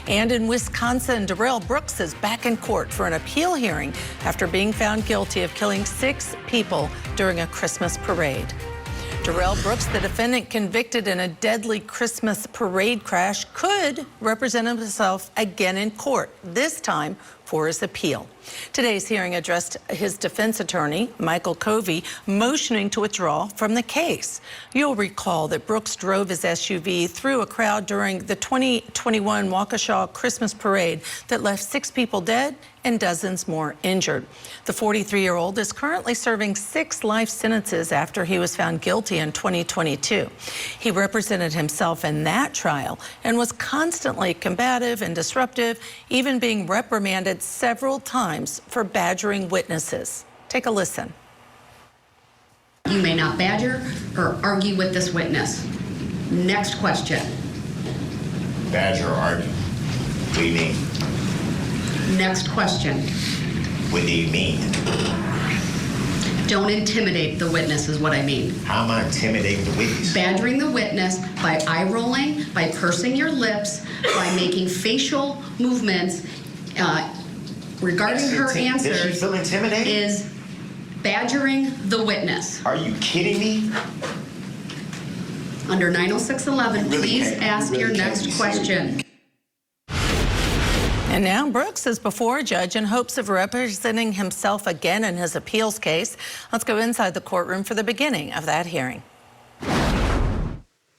And in Wisconsin, Darrell Brooks is back in court for an appeal hearing after being found guilty of killing 6 people during a Christmas parade. Darrell Brooks, the defendant convicted in a deadly Christmas parade crash, could represent himself again in court, this time for his appeal. Today's hearing addressed his defense attorney, Michael Covey, motioning to withdraw from the case. You'll recall that Brooks drove his SUV through a crowd during the 2021 Waukesha Christmas parade that left 6 people dead and dozens more injured. The 43-year-old is currently serving 6 life sentences after he was found guilty in 2022. He represented himself in that trial and was constantly combative and disruptive, even being reprimanded several times for badgering witnesses. Take a listen. You may not badger or argue with this witness. Next question. Badger or argue? What do you mean? Next question. What do you mean? Don't intimidate the witness is what I mean. How am I intimidating the witness? Badgering the witness by eye rolling, by pursing your lips, by making facial movements regarding her answers. Does she feel intimidated? Is badgering the witness. Are you kidding me? Under 906.11, please ask your next question. And now Brooks is before a judge in hopes of representing himself again in his appeals case. Let's go inside the courtroom for the beginning of that hearing. All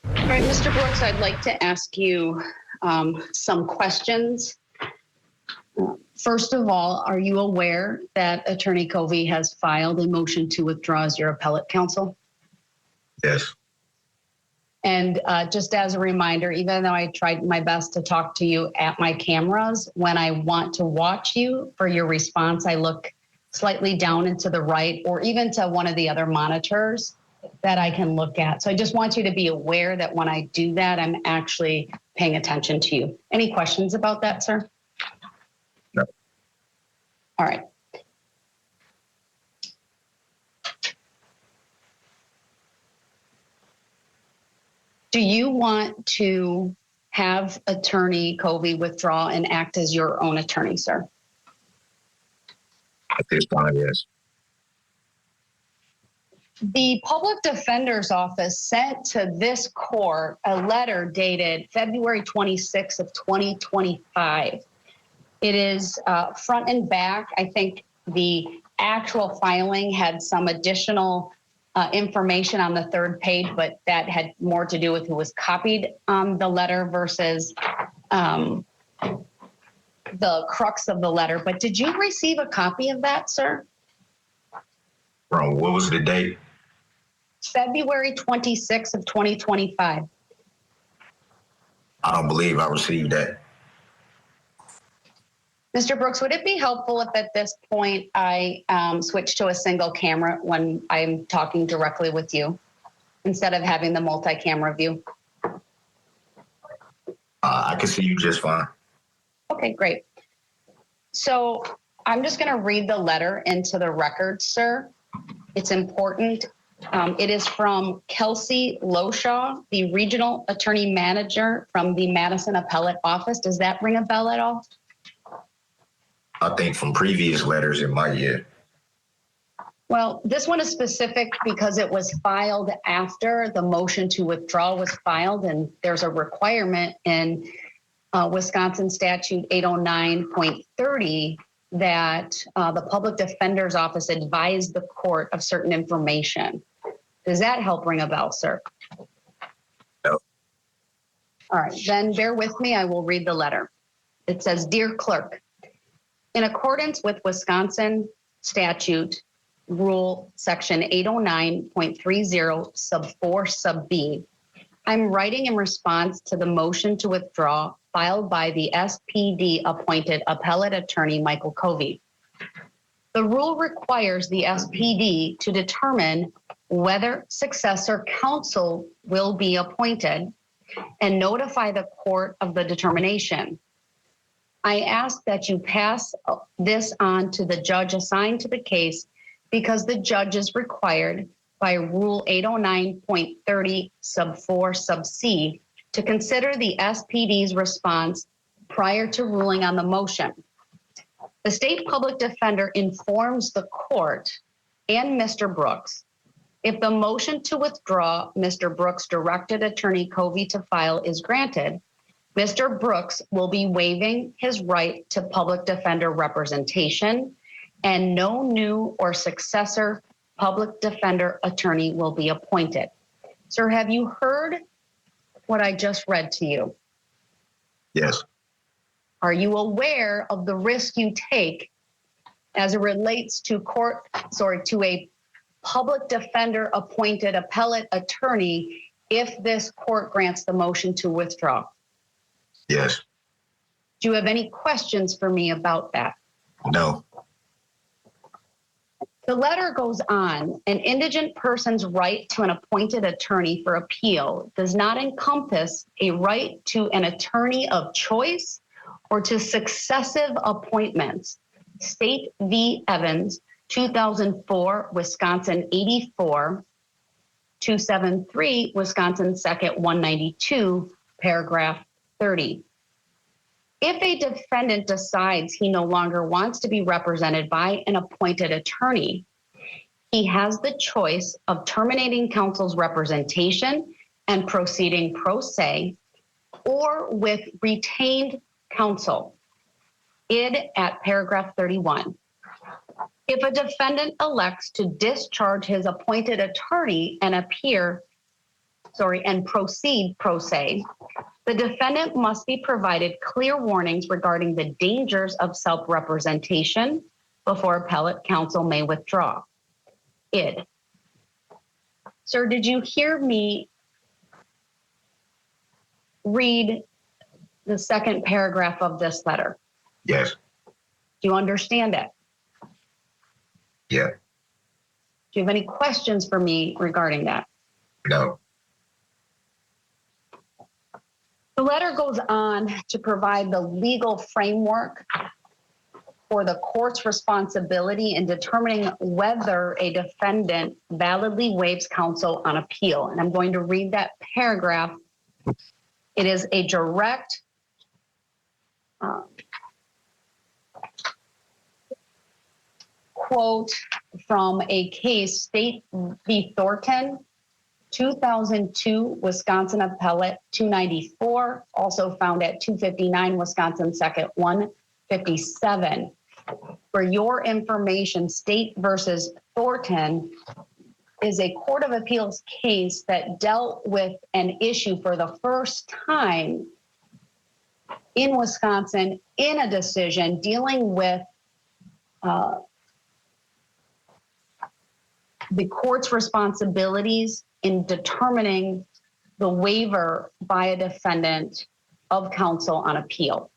right, Mr. Brooks, I'd like to ask you some questions. First of all, are you aware that Attorney Covey has filed a motion to withdraw as your appellate counsel? Yes. And just as a reminder, even though I tried my best to talk to you at my cameras, when I want to watch you for your response, I look slightly down and to the right or even to one of the other monitors that I can look at. So I just want you to be aware that when I do that, I'm actually paying attention to you. Any questions about that, sir? No. All right. Do you want to have Attorney Covey withdraw and act as your own attorney, sir? At this time, yes. The Public Defender's Office sent to this court a letter dated February 26th of 2025. It is front and back. I think the actual filing had some additional information on the 3rd page, but that had more to do with who was copied on the letter versus the crux of the letter. But did you receive a copy of that, sir? What was the date? February 26th of 2025. I don't believe I received that. Mr. Brooks, would it be helpful if at this point I switch to a single camera when I'm talking directly with you instead of having the multi-camera view? I can see you just fine. Okay, great. So I'm just going to read the letter into the record, sir. It's important. It is from Kelsey Loshaw, the Regional Attorney Manager from the Madison Appellate Office. Does that ring a bell at all? I think from previous letters, it might, yeah. Well, this one is specific because it was filed after the motion to withdraw was filed, and there's a requirement in Wisconsin Statute 809.30 that the Public Defender's Office advised the court of certain information. Does that help ring a bell, sir? No. All right, then bear with me. I will read the letter. It says, "Dear Clerk, in accordance with Wisconsin Statute Rule Section 809.30 sub 4 sub B, I'm writing in response to the motion to withdraw filed by the SPD appointed appellate attorney Michael Covey. The rule requires the SPD to determine whether successor counsel will be appointed and notify the court of the determination. I ask that you pass this on to the judge assigned to the case because the judge is required by Rule 809.30 sub 4 sub C to consider the SPD's response prior to ruling on the motion. The state public defender informs the court and Mr. Brooks if the motion to withdraw Mr. Brooks' directed attorney Covey to file is granted, Mr. Brooks will be waiving his right to public defender representation, and no new or successor public defender attorney will be appointed. Sir, have you heard what I just read to you? Yes. Are you aware of the risk you take as it relates to to a public defender appointed appellate attorney if this court grants the motion to withdraw? Yes. Do you have any questions for me about that? No. The letter goes on, an indigent person's right to an appointed attorney for appeal does not encompass a right to an attorney of choice or to successive appointments. State v. Evans, 2004, Wisconsin 84, 273, Wisconsin 2nd 192, paragraph 30. If a defendant decides he no longer wants to be represented by an appointed attorney, he has the choice of terminating counsel's representation and proceeding pro se or with retained counsel. Id at paragraph 31. If a defendant elects to discharge his appointed attorney and proceed pro se, the defendant must be provided clear warnings regarding the dangers of self-representation before appellate counsel may withdraw. Id. Sir, did you hear me read the second paragraph of this letter? Yes. Do you understand it? Yeah. Do you have any questions for me regarding that? No. The letter goes on to provide the legal framework for the court's responsibility in determining whether a defendant validly waives counsel on appeal. And I'm going to read that paragraph. It is a direct quote from a case, State v. Thornton, 2002, Wisconsin Appellate 294, also found at 259, Wisconsin 2nd 157. For your information, State versus Thornton is a Court of Appeals case that dealt with an issue for the first time in Wisconsin in a decision dealing with the court's responsibilities in determining the waiver by a defendant of counsel on appeal.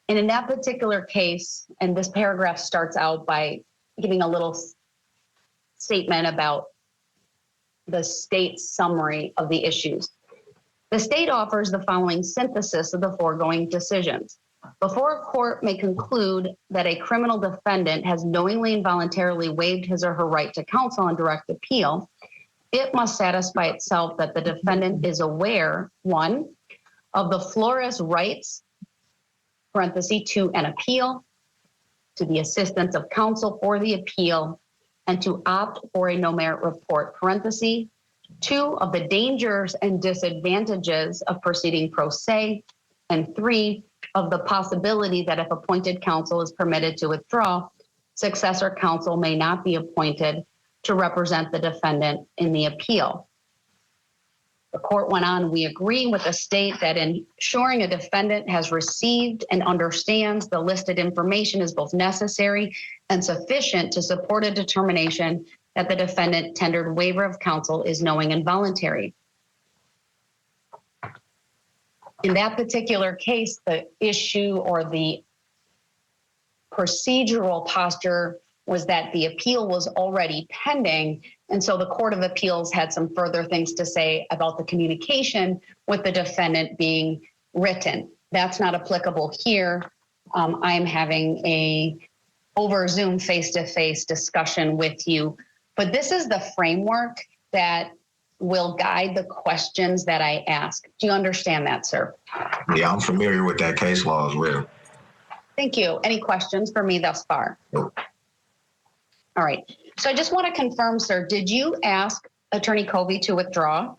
And in that particular case, and this paragraph starts out by giving a little statement about the state's summary of the issues. The state offers the following synthesis of the foregoing decisions. Before a court may conclude that a criminal defendant has knowingly and voluntarily waived his or her right to counsel on direct appeal, it must satisfy itself that the defendant is aware, 1, of the Flores rights, parenthesis, to an appeal, to the assistance of counsel for the appeal, and to opt for a no merit report, parenthesis, 2, of the dangers and disadvantages of proceeding pro se, and 3, of the possibility that if appointed counsel is permitted to withdraw, successor counsel may not be appointed to represent the defendant in the appeal. The court went on, we agree with the state that ensuring a defendant has received and understands the listed information is both necessary and sufficient to support a determination that the defendant tendered waiver of counsel is knowing and voluntary. In that particular case, the issue or the procedural posture was that the appeal was already pending. And so the Court of Appeals had some further things to say about the communication with the defendant being written. That's not applicable here. I'm having a over Zoom face-to-face discussion with you, but this is the framework that will guide the questions that I ask. Do you understand that, sir? Yeah, I'm familiar with that case law as well. Thank you. Any questions for me thus far? Nope. All right. So I just want to confirm, sir, did you ask Attorney Covey to withdraw?